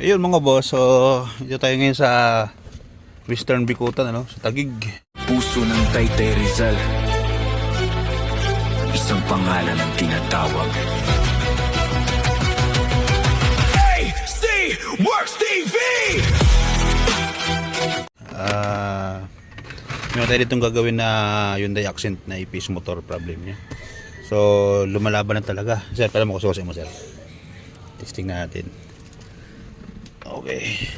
Ayun mga boss, so dito tayo ngayon sa Western Bicutan, ano, sa Taguig. Puso ng Taytay Rizal, isang pangalan ang tinatawag. AC Works TV! Meron tayo ditong gagawin na Hyundai Accent na ipis motor problem niya. So lumalaban na talaga. Sir, pala mo kususin mo, sir. Testing natin. Okay.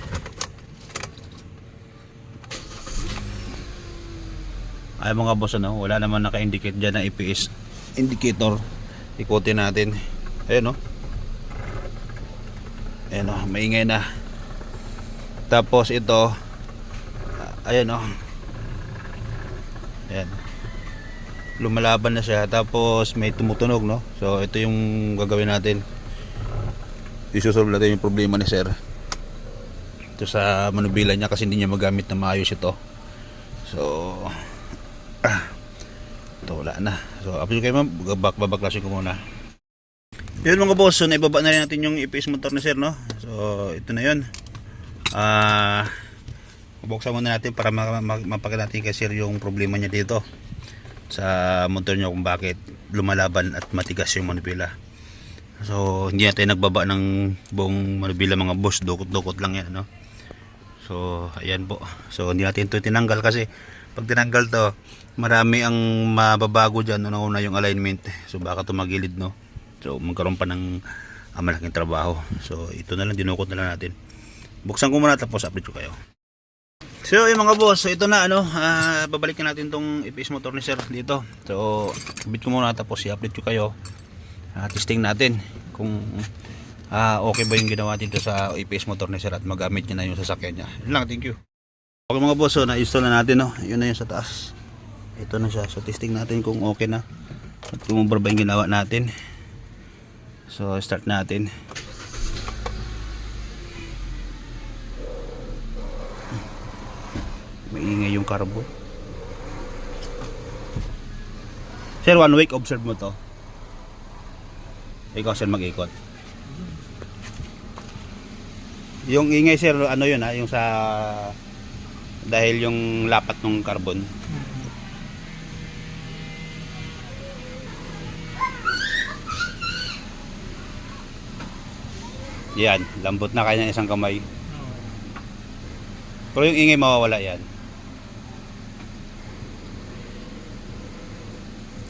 Ay mga boss, ano, wala naman naka-indicate dyan na EPS indicator. Ikutin natin. Ayan, no? Ayan, no? Maingay na. Tapos ito, ayan, no? Ayan. Lumalaban na siya. Tapos may tumutunog, no? So ito yung gagawin natin. Isusolve natin yung problema ni sir. Ito sa manubila niya kasi hindi niya magamit na maayos ito. So ito wala na. So upload kayo ma'am, babaklasin ko muna. Yun mga boss, so naibaba na rin natin yung EPS motor ni sir, no? So ito na yun. Bubuksan muna natin para mapakita natin kay sir yung problema niya dito sa motor niya, kung bakit lumalaban at matigas yung manubila. So hindi natin nagbaba ng buong manubila mga boss, dukot-dukot lang yan, no? So ayan po. So hindi natin ito tinanggal kasi pag tinanggal to, marami ang mababago dyan. Una yung alignment, so baka tumagilid, no? So magkaroon pa ng malaking trabaho. So ito na lang, dinukot na lang natin. Buksan ko muna tapos update ko kayo. So yung mga boss, so ito na, ano, babalikan natin tong EPS motor ni sir dito. So update ko muna tapos i-update ko kayo. Testing natin kung okay ba yung ginawa dito sa EPS motor ni sir at magamit niya na yung sasakyan niya. Yun lang, thank you. Okay mga boss, so na-install na natin, no? Yun na yung sa taas. Ito na siya. So testing natin kung okay na at kung ba yung ginawa natin. So start natin. Maingay yung carbo. Sir, 1 week observe mo to. Ikaw sir mag-ikot. Yung ingay sir, ano yun ha, yung sa dahil yung lapat ng carbon. Yan, lambot na kaya ng isang kamay. Pero yung ingay mawawala yan.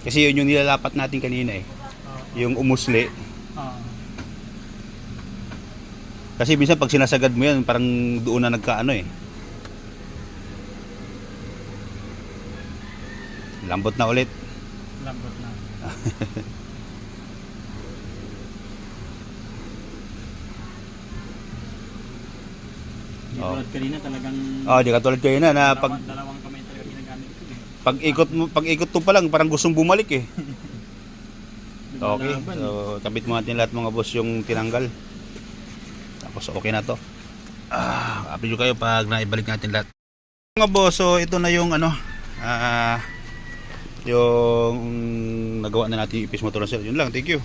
Kasi yun yung nilalapat natin kanina eh. Yung umusli. Kasi minsan pag sinasagad mo yan, parang doon na nagkaano eh. Lambot na ulit. Lambot na. Di katulad kanina talagang... Di katulad kanina na pag... Dalawang kamay talaga ginagamit ko eh. Pag-ikot to pa lang, parang gustong bumalik eh. Okay, Lumalaban. so kabit mo natin lahat mga boss yung tinanggal. Tapos okay na to. Update ko kayo pag naibalik natin lahat. Mga boss, so ito na yung ano, yung nagawa na natin yung EPS motor na sir. Yun lang, thank you.